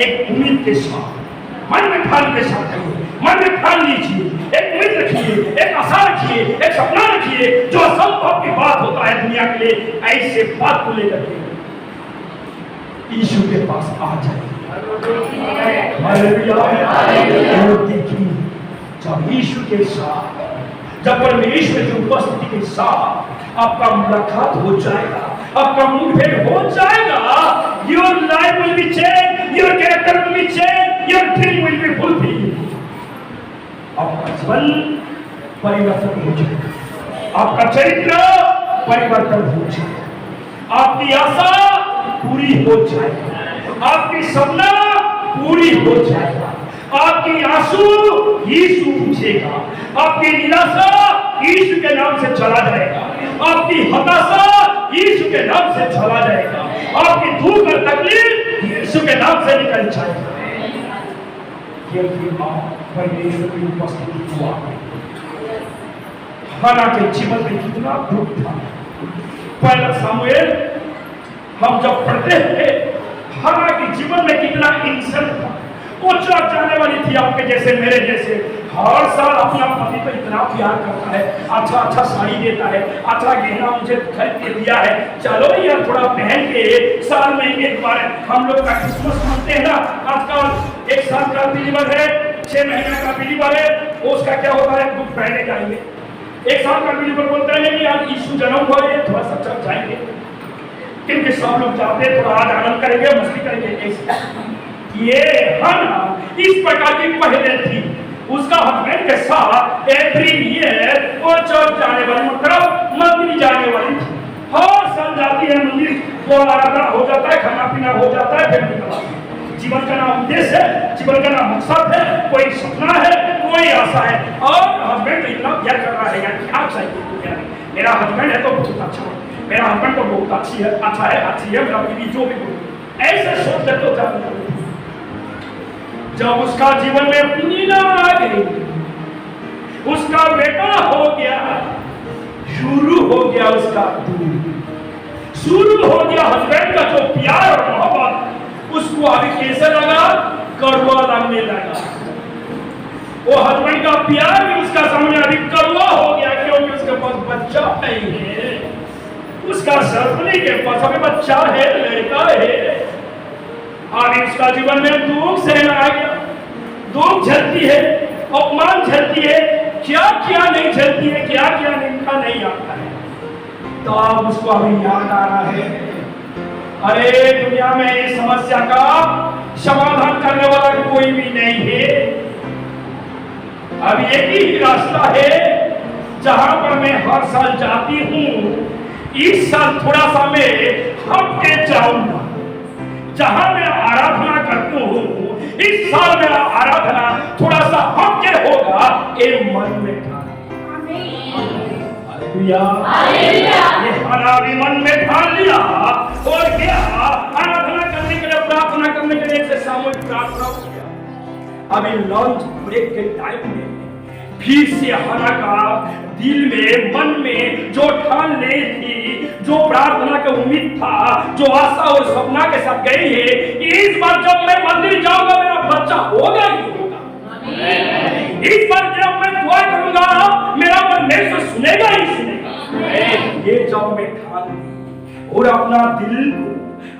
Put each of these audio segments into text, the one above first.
एक उम्मीद के साथ मन में ठान के साथ कहिए, मन में ठान लीजिए, एक उम्मीद रखिए, एक आशा रखिए, एक सपना रखिए, जो असंभव की बात होता है दुनिया के लिए, ऐसे बात को लेकर के यीशु के पास आ जाए। देखिए, जब यीशु के साथ, जब परमेश्वर की उपस्थिति के साथ आपका मुलाकात हो जाएगा, आपका मुठभेड़ हो जाएगा, your life will be change, your character will be change, your dream will be fulfilled. आपका जीवन परिवर्तन हो जाएगा, आपका चरित्र परिवर्तन हो जाएगा, आपकी आशा पूरी हो जाएगी, आपकी सपना पूरी हो जाएगा, आपकी आंसू यीशु पूछेगा, आपकी निराशा यीशु के नाम से चला जाएगा, आपकी हताशा यीशु के नाम से चला जाएगा, आपकी दुख और तकलीफ यीशु के नाम से निकल जाएगा। क्योंकि आप परमेश्वर की उपस्थिति हुआ। हन्ना के जीवन में कितना दुख था। पहला सामुएल हम जब पढ़ते हैं, हन्ना के जीवन में कितना इंसल्ट था। वो चढ़ जाने वाली थी आपके जैसे मेरे जैसे, हर साल अपना पति को इतना प्यार करता है, अच्छा अच्छा साड़ी देता है, अच्छा गहना मुझे खरीद के दिया है, चलो यार थोड़ा पहन के साल में एक बार हम लोग का क्रिसमस मनते हैं ना। आजकल एक साल का बिलीवर है, 6 महीने का बिलीवर है, उसका क्या होता है, बुक पहने जाएंगे। एक साल का बिलीवर बोलता है कि आज यीशु जन्म हुआ है, थोड़ा सा चर्च जाएंगे, क्योंकि सब लोग जाते हैं, थोड़ा आज आनंद करेंगे, मस्ती करेंगे। ये हन्ना इस प्रकार की पहले थी। उसका हस्बैंड के साथ एवरी ईयर वो चर्च जाने वाली, मतलब मंदिर जाने वाली थी। हर साल जाती है मंदिर, वो आराधना हो जाता है, खाना पीना हो जाता है, फिर निकल। जीवन का नाम उद्देश्य है, जीवन का नाम मकसद है, कोई सपना है, कोई आशा है। और हस्बैंड इतना प्यार कर रहा है यार, क्या चाहिए दुनिया में, मेरा हस्बैंड है तो बहुत अच्छा है, मेरा हस्बैंड तो बहुत अच्छी है, अच्छा है, अच्छी है, मेरा बीवी जो भी बोलती, ऐसे सोच ले तो जाता। जब उसका जीवन में नीना आ गई, उसका बेटा हो गया, शुरू हो गया उसका दूर, शुरू हो गया हस्बैंड का जो प्यार और मोहब्बत, उसको अभी कैसे लगा, कड़वा लगने लगा। वो हस्बैंड का प्यार भी उसका सामने अभी कड़वा हो गया, क्योंकि उसके पास बच्चा नहीं है, उसका सरपनी के पास अभी बच्चा है, लड़का है। अभी उसका जीवन में दुख सहना आ गया, दुख झलती है, अपमान झलती है, क्या क्या नहीं झलती है, क्या क्या निंदा नहीं आता है। तो अब उसको अभी याद आ रहा है, अरे दुनिया में इस समस्या का समाधान करने वाला कोई भी नहीं है। अब एक ही रास्ता है जहां पर मैं हर साल जाती हूँ, इस साल थोड़ा सा मैं हट के जाऊंगा। जहां मैं आराधना करती हूँ, इस साल मेरा आराधना थोड़ा सा हट के होगा, ये मन में ठान। ये हन्ना भी मन में ठान लिया और क्या, आराधना करने के लिए, प्रार्थना करने के लिए सामूहिक प्रार्थना हो गया। अभी लंच ब्रेक के टाइम में फिर से हन्ना का दिल में, मन में जो ठान ले थी, जो प्रार्थना का उम्मीद था, जो आशा और सपना के साथ गई है, इस बार जब मैं मंदिर जाऊंगा मेरा बच्चा होगा ही होगा। इस बार जब मैं दुआ करूंगा मेरा परमेश्वर सुनेगा ही सुनेगा। ये जब मैं ठान ली और अपना दिल को,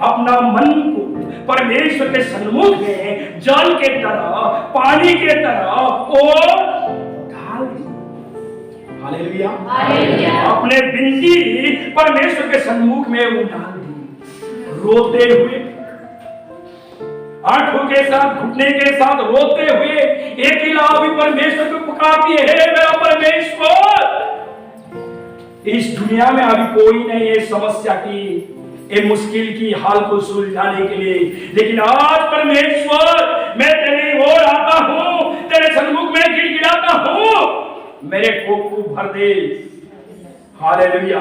अपना मन को परमेश्वर के सन्मुख में जल के तरह, पानी के तरह और ढाल दी। हालेलुया, अपने बिंदी परमेश्वर के सन्मुख में वो डाल दी। रोते हुए, आंखों के साथ, घुटने के साथ रोते हुए एक ही लाभ परमेश्वर को पुकारती है, हे मेरा परमेश्वर। इस दुनिया में अभी कोई नहीं है समस्या की, ये मुश्किल की हाल को सुलझाने के लिए, लेकिन आज परमेश्वर मैं तेरी ओर आता हूं, तेरे सन्मुख में गिड़गिड़ाता हूं, मेरे कोप को भर दे। हालेलुया,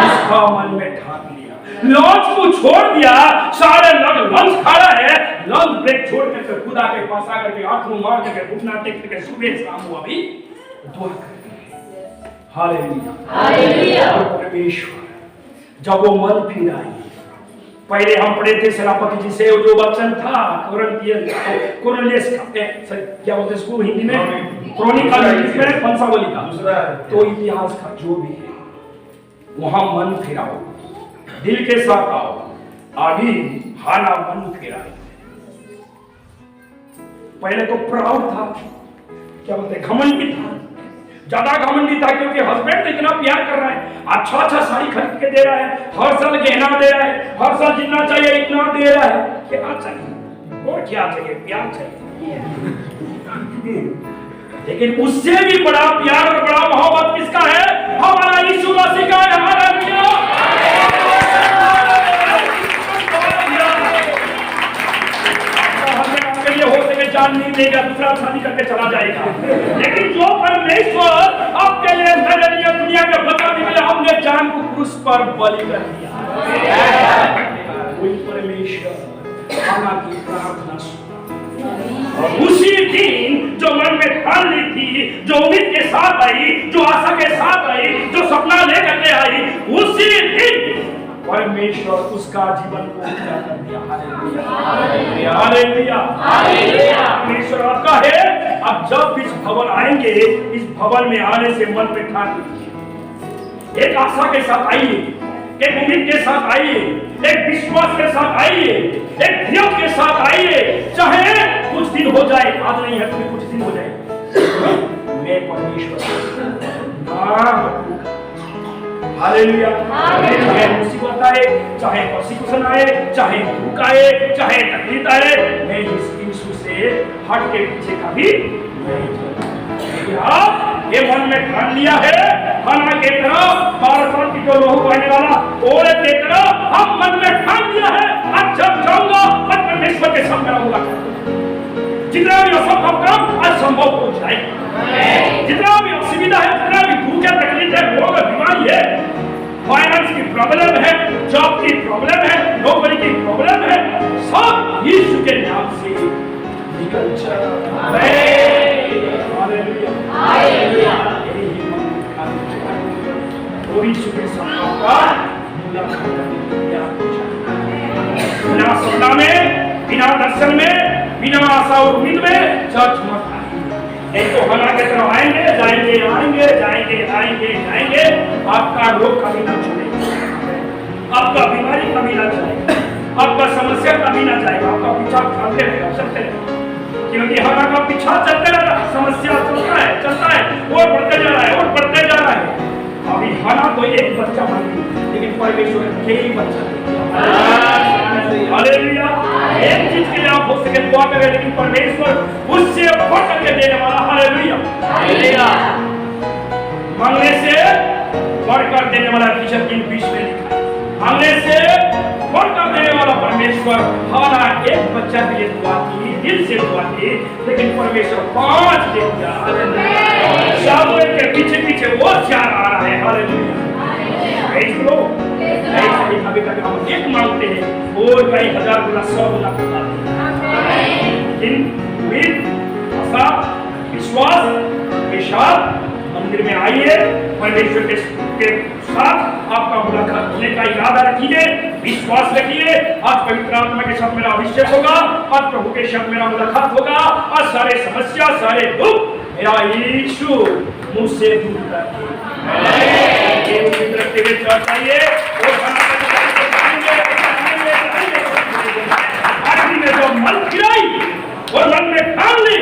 उसका मन में ठान लिया, लंच को छोड़ दिया, सारे लोग लंच खा रहा है, लंच ब्रेक छोड़ करके खुदा के पास आकर के हाथ मुंह मार करके घुटना टेक करके सुबह शाम हुआ भी दुआ करते हैं। हालेलुया, परमेश्वर जब वो मन फिर आई, पहले हम पढ़े थे सेनापति जी से जो वचन था कोरनेलियस का, क्या बोलते हैं इसको हिंदी में, क्रॉनिकल में वंशावली का, तो इतिहास का जो भी है वहां मन फिराओ, दिल के साथ आओ। अभी हाना मन फिरा, पहले तो प्राउड था, क्या बोलते हैं घमंडी था, ज्यादा घमंडी था क्योंकि हस्बैंड तो इतना प्यार कर रहा है, अच्छा अच्छा साड़ी खरीद के दे रहा है, हर साल गहना दे रहा है, हर साल जितना चाहिए इतना दे रहा है, क्या चाहिए और क्या चाहिए, प्यार चाहिए। लेकिन उससे भी बड़ा प्यार और बड़ा मोहब्बत किसका है, हमारा यीशु मसीह का है। जान नहीं देगा, दूसरा शादी करके चला जाएगा, लेकिन जो परमेश्वर आपके लिए दुनिया में बचाने के लिए हमने जान को क्रूस पर बलि कर दिया, वही परमेश्वर हाना की प्रार्थना सुना। और उसी दिन जो मन में ठान ली थी, जो उम्मीद के साथ आई, जो आशा के साथ आई, जो सपना लेकर के आई, उसी दिन परमेश्वर उसका जीवन को पूरा कर दिया। Hallelujah, hallelujah, hallelujah. परमेश्वर आपका है। अब जब इस भवन आएंगे, इस भवन में आने से मन में ठान लीजिए, एक आशा के साथ आइए, एक उम्मीद के साथ आइए, एक विश्वास के साथ आइए, एक ध्येय के साथ आइए। चाहे कुछ दिन हो जाए, आज नहीं है तो कुछ दिन हो जाए, मैं परमेश्वर हालेलुया। चाहे मुसीबत आए, चाहे परसिक्यूशन आए, चाहे दुख आए, चाहे तकलीफ आए, मैं इस यीशु से हट के पीछे कभी नहीं चलूंगा। ये मन में ठान लिया है, हाना के तरह 12 साल की जो लोहू बहने वाला औरत के तरह हम मन में ठान लिया है। आज जब जाऊंगा मैं परमेश्वर के सामने रहूंगा, जितना भी असंभव काम आज संभव हो जाएगा, जितना भी असुविधा है, जितना भी दुख है, तकलीफ है, रोग है, बीमारी है, फाइनेंस की प्रॉब्लम है, जॉब की प्रॉब्लम है, नौकरी की प्रॉब्लम है, सब यीशु के नाम से निकल जाए। Hallelujah, hallelujah. वो यीशु के साथ का बिना सपना में, बिना दर्शन में, बिना आशा और उम्मीद में चर्च मत आइए। नहीं तो हला के तरफ आएंगे, जाएंगे, आएंगे, जाएंगे, आएंगे, जाएंगे, आपका रोग कभी ना चलेगा, आपका बीमारी कभी ना जाएगा, आपका समस्या कभी ना जाएगा, आपका पीछा चलते रहेगा, चलते रहेगा, क्योंकि हमारा पीछा चलते रहेगा, समस्या चलता है और बढ़ते जा रहा है और बढ़ते जा रहा है। अभी हना तो एक बच्चा बन गया, लेकिन परमेश्वर कई बच्चा। हालेलुया। एक चीज के लिए आप हो सके दुआ करें, लेकिन परमेश्वर उससे बढ़ करके देने वाला। Hallelujah, hallelujah. मांगने से बढ़कर देने वाला एफिसियंस 3:20 में लिखा है, मांगने से बढ़कर देने वाला परमेश्वर। हाना एक बच्चा के लिए दुआ की, दिल से दुआ की, लेकिन परमेश्वर 5 दे दिया। शामुएल के पीछे पीछे वो 4 आ रहा है। हालेलुया। कभी कभी हम एक मांगते हैं और कई 1000 गुना 100 गुना विश्वास के साथ मंदिर में आइए, परमेश्वर के साथ आपका मुलाकात होने का इरादा रखिए, विश्वास रखिए। आज पवित्र आत्मा के साथ मेरा अभिषेक होगा, आज प्रभु के साथ मेरा मुलाकात होगा, आज सारे समस्या, सारे दुख मेरा यीशु मुझसे दूर रखिए। जो मन फिराई और मन में ठान ली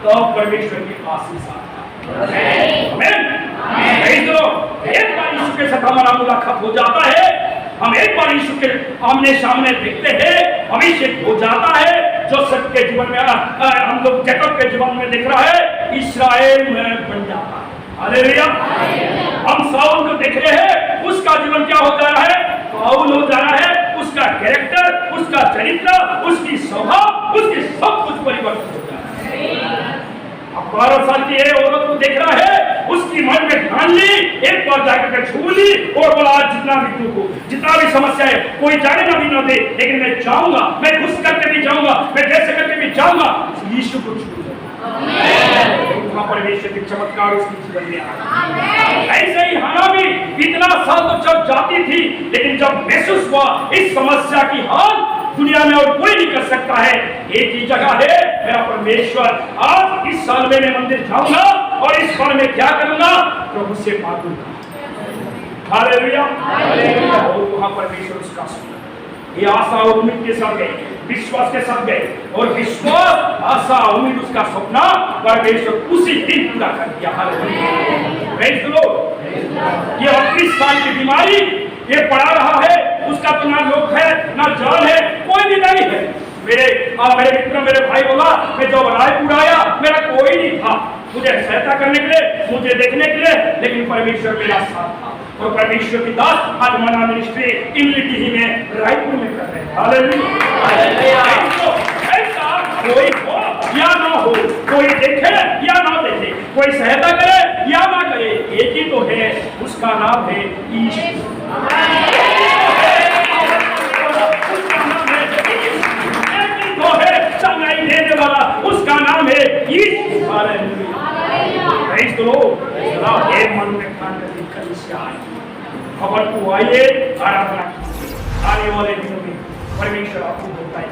तो परमेश्वर की आशीष एक बार यीशु के साथ हमारा मुलाकात हो जाता है, हम एक बार यीशु के आमने सामने देखते हैं, अभिषेक हो जाता है। जो सब के जीवन में हम लोग जैकब के जीवन में देख रहा है, इस्राएल में बन जाता है। हालेलुया। हम साउल को देख रहे हैं, उसका जीवन क्या हो जा रहा है, पाउल हो जा रहा है, उसका कैरेक्टर, उसका चरित्र, उसकी स्वभाव, उसकी सब कुछ परिवर्तन हो जा रहा है। अब 12 साल की औरत को देख रहा है, उसकी मन में ठान ली, एक बार जाकर छू ली और बोला जितना भी दुख हो, जितना भी समस्या है, कोई जाने ना भी ना दे, लेकिन मैं जाऊंगा, मैं कुछ करके भी जाऊंगा, मैं जैसे करके भी जाऊंगा, यीशु को छू लूंगा। वहां परमेश्वर के चमत्कार उसके जीवन में आए। ऐसे ही हाना भी इतना साल तो जब जाती थी, लेकिन जब महसूस हुआ इस समस्या की हाल दुनिया में और कोई नहीं कर सकता है, एक ही जगह है, मेरा परमेश्वर। आज इस साल में मैं मंदिर जाऊंगा और इस साल में क्या करूंगा, प्रभु से मांगूंगा। Hallelujah, hallelujah. और वहां परमेश्वर उसका सुना, ये आशा और उम्मीद के साथ गए, विश्वास के साथ गए, और विश्वास, आशा, उम्मीद, उसका सपना परमेश्वर उसी दिन पूरा कर दिया। Hallelujah, praise the Lord. ये 38 साल की बीमारी ये पड़ा रहा है, उसका तो ना लोग है ना जान है, कोई भी नहीं है। मेरे मित्र, मेरे भाई बोला, मैं जब रायपुर आया मेरा कोई नहीं था मुझे सहायता करने के लिए, मुझे देखने के लिए, लेकिन परमेश्वर मेरा साथ था। और परमेश्वर की दास आज मना मिनिस्ट्री इमली में रायपुर में कर रहे हैं। हालेलुया। ऐसा कोई हो या ना हो, कोई देखे या ना देखे, कोई सहायता करे या ना करे, एक ही तो है, उसका नाम है यीशु। चंगाई देने वाला, उसका नाम है Yeshu. Hallelujah, praise the Lord. एक मन में ठान कर कलीसिया आए, खबर को आइए, आराधना कीजिए। आने वाले दिनों में परमेश्वर आपको होता है।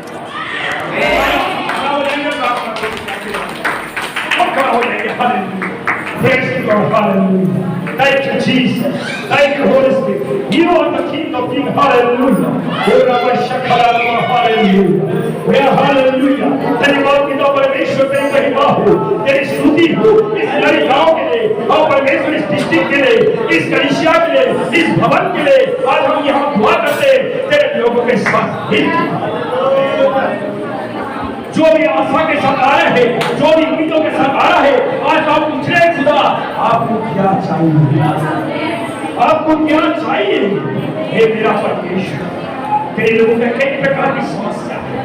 खड़ा हो जाएंगे, खड़ा हो जाएंगे। Hallelujah, praise God, hallelujah. Thank you, Jesus. Thank you, Holy Spirit. You are the King of Kings. Hallelujah. Hallelujah. Hallelujah. धन्यवाद पिता परमेश्वर, तेरी महिमा हो, तेरी स्तुति हो इस नई गांव के लिए, और परमेश्वर इस डिस्ट्रिक्ट के लिए, इस कलीसिया के लिए, इस भवन के लिए। आज हम यहाँ दुआ करते हैं तेरे लोगों के साथ। जो भी आशा के साथ आ रहे हैं, जो भी उम्मीदों के साथ आ रहा है, आज आप पूछ रहे हैं, खुदा आपको क्या चाहिए, आपको क्या चाहिए। हे मेरा परमेश्वर, तेरे लोगों में कई प्रकार की समस्या है,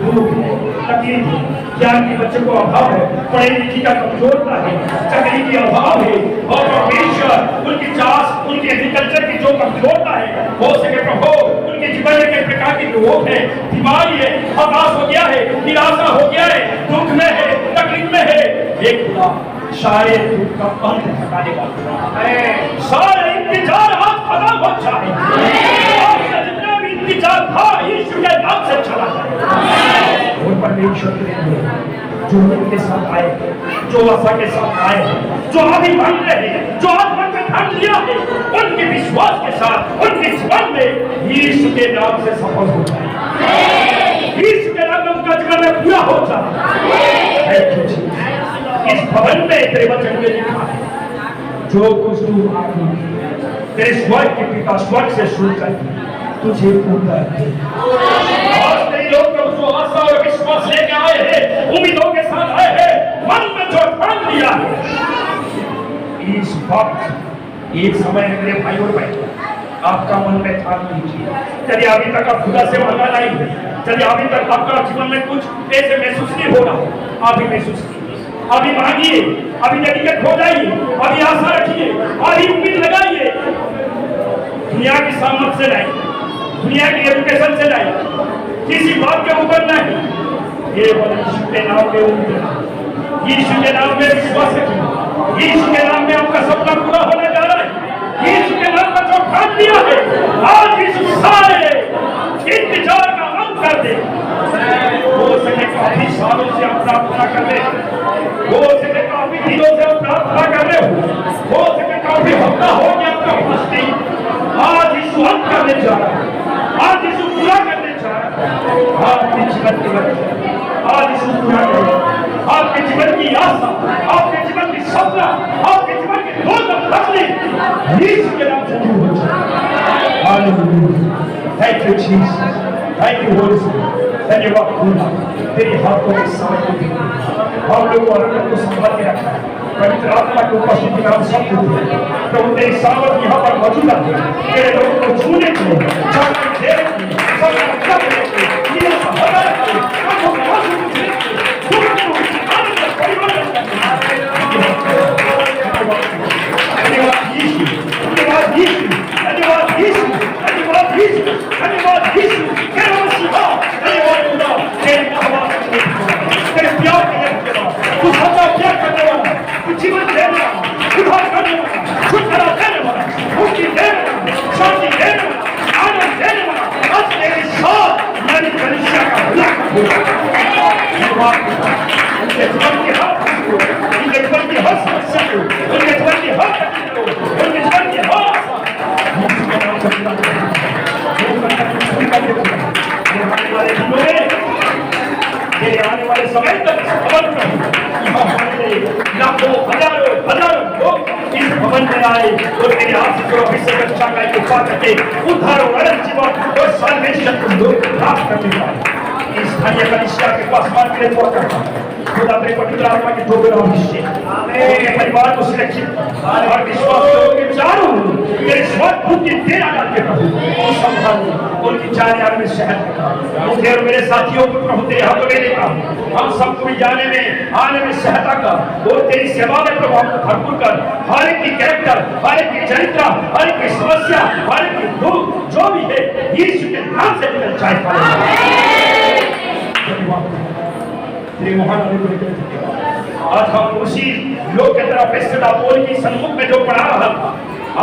दुख है, तकलीफ है, ज्ञान के बच्चों को अभाव है, पढ़े लिखी का कमजोरता है, चाकरी की अभाव है, और परमेश्वर उनकी चास, उनके एग्रीकल्चर की जो कमजोरता है, हो सके प्रभु उनके जीवन में कई प्रकार की रोग है, बीमारी है, हताश हो गया है, निराशा हो गया है, दुख में है, तकलीफ में है। एक खुदा सारे दुख का अंत घटाने वाला है, सारे इंतजार आज खत्म हो जाए, जितना भी इंतजार था यीशु के नाम से चला जाए। और परमेश्वर जो उनके साथ आए, जो आशा के साथ आए, जो अभी मांग रहे हैं, जो आज मन में ठान लिया है, उनके विश्वास के साथ उनके जीवन में यीशु के नाम से सफल हो जाए, यीशु के नाम में उनका जीवन में पूरा हो जाए। इस भवन में तेरे वचन में लिखा है, जो कुछ तू मांगी तेरे स्वर्ग के पिता स्वर्ग से सुनकर तुझे पूरा दे। आज कई लोग जो आशा और विश्वास लेके आए हैं, उम्मीदों के साथ आए हैं, मन में जो ठान लिया है, इस वक्त एक समय में मेरे भाई और बहन आपका मन में ठान लीजिए। यदि अभी तक आप खुदा से मांगा नहीं है, यदि अभी तक आपका जीवन में कुछ ऐसे महसूस नहीं हो रहा, अभी महसूस कीजिए, अभी मांगिए, अभी डेडिकेट हो जाइए, अभी आशा रखिए, अभी उम्मीद लगाइए। दुनिया की सामर्थ से नहीं, दुनिया की एजुकेशन से नहीं, किसी बात के ऊपर नहीं, केवल यीशु के नाम में उम्मीद, यीशु के नाम में विश्वास रखिए। यीशु के नाम में आपका सपना पूरा होने जा रहा है। यीशु के नाम पर जो ठान दिया है, आज यीशु सारे इंतजार का अंत कर दे। हो सके काफी सालों से आप प्रार्थना कर ले, हो सके काफी दिनों से आप प्रार्थना कर रहे हो सके काफी हफ्ता हो गया आपका फास्टिंग, आज यीशु अंत करने जा रहा है, आज यीशु पूरा करने जा रहा है। आपके जीवन के लक्ष्य आज यीशु पूरा करेगा, आपके जीवन की आशा, आपके जीवन की सपना, आपके जीवन की तकलीफ यीशु के नाम से दूर हो जाए। Hallelujah, thank you Jesus, thank you Holi spirit. धन्यवाद खुदा, तेरे हाथों में सामर्थ्य हम लोग को संभाल के रखा है। पवित्र आत्मा की उपस्थिति में हम सब प्रभु तेरी सामर्थ यहाँ पर मौजूद है, तेरे लोगों को छूने के लिए, उनके जीवन की हर खुशी को, उनके जीवन की हर समस्या को, उनके जीवन की हर तकलीफ को, उनके जीवन की हर आशा यीशु के नाम से पूरा करें। आने वाले दिनों में, मेरे आने वाले समय तक भवन में यहाँ हमारे लाखों हजारों लोग इस भवन में आए और मेरे हाथ से अभिषेक अच्छा का कृपा करके उद्धार और अनंत जीवन और साल्वेशन को लोग प्राप्त करने पाए। इस स्थानीय कलीसिया के पास मान के लिए दुआ करता हूँ, खुदा तेरे पवित्र आत्मा की ठोकर अभिषेक मेरे परिवार को सुरक्षित और विश्वास के विचारों तेरे स्वास्थ्य बुद्धि तेरा डालते प्रभु संभाल उनकी जाने आने में सहायता मुझे और मेरे साथियों को प्रभु तेरे हाथों में देता हूँ। हम सबको भी जाने में आने में सहायता कर और तेरी सेवा में प्रभु हमको भरपूर कर। हर एक की कैरेक्टर, हर एक की चरित्र, हर एक की समस्या, हर एक की दुख जो भी है यीशु के नाम से निकल जाए। तेरे महान अनुग्रह के लिए आज हम उसी लोग की तरह बेसदा बोल की सम्मुख में जो पढ़ा रहा था,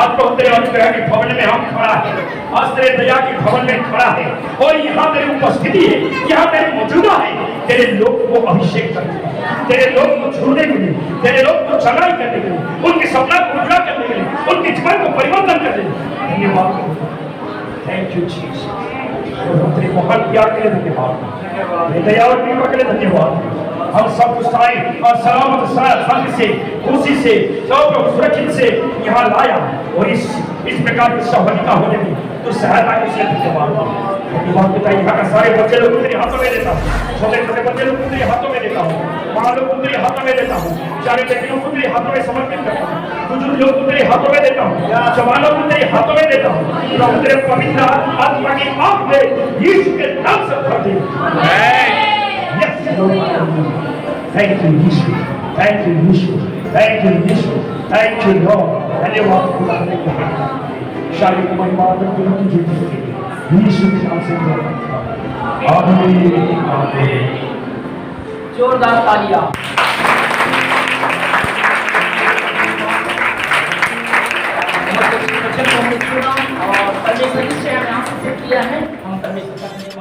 आज तो तेरे अनुग्रह के भवन में हम खड़ा है, आज तेरे दया के भवन में खड़ा है और यहाँ तेरी उपस्थिति है, यहाँ तेरी मौजूदा है। तेरे लोग को अभिषेक करने के लिए, तेरे लोग को छूने के लिए, तेरे लोग को चढ़ाई करने के लिए, उनके सपना को पूरा करने के लिए, उनके जीवन को परिवर्तन करने के लिए धन्यवाद। Thank you Jesus. तेरे महान प्यार के लिए धन्यवाद, दया और कृपा के लिए धन्यवाद। हम सब कुछ आए और सलामत संग से खुशी से सब सुरक्षित से यहाँ लाया और इस प्रकार की सफलता होने में तो सहायता के लिए धन्यवाद पिता। यहाँ का सारे बच्चे लोग तेरे हाथों में देता हूँ, छोटे छोटे बच्चे लोग तेरे हाथों में देता हूँ, माँ लोग तेरे हाथों में देता हूँ, सारे बेटियों को तेरे हाथों में समर्पित करता हूँ, बुजुर्ग लोग को तेरे हाथों में देता हूँ, जवानों को तेरे हाथों में देता हूँ। तेरे पवित्र आत्मा की आँख में यीशु के नाम से भर दे। Thank you, Yeshua. Thank you, Yeshua. Thank you, Yeshua. Thank you, Lord. धन्यवाद खुदा ने शायद तुम्हारी बात में जीती यीशु के नाम से आमीन आमीन। जोरदार तालियां। और परमेश्वर से हमने आशीष किया है, हम परमेश्वर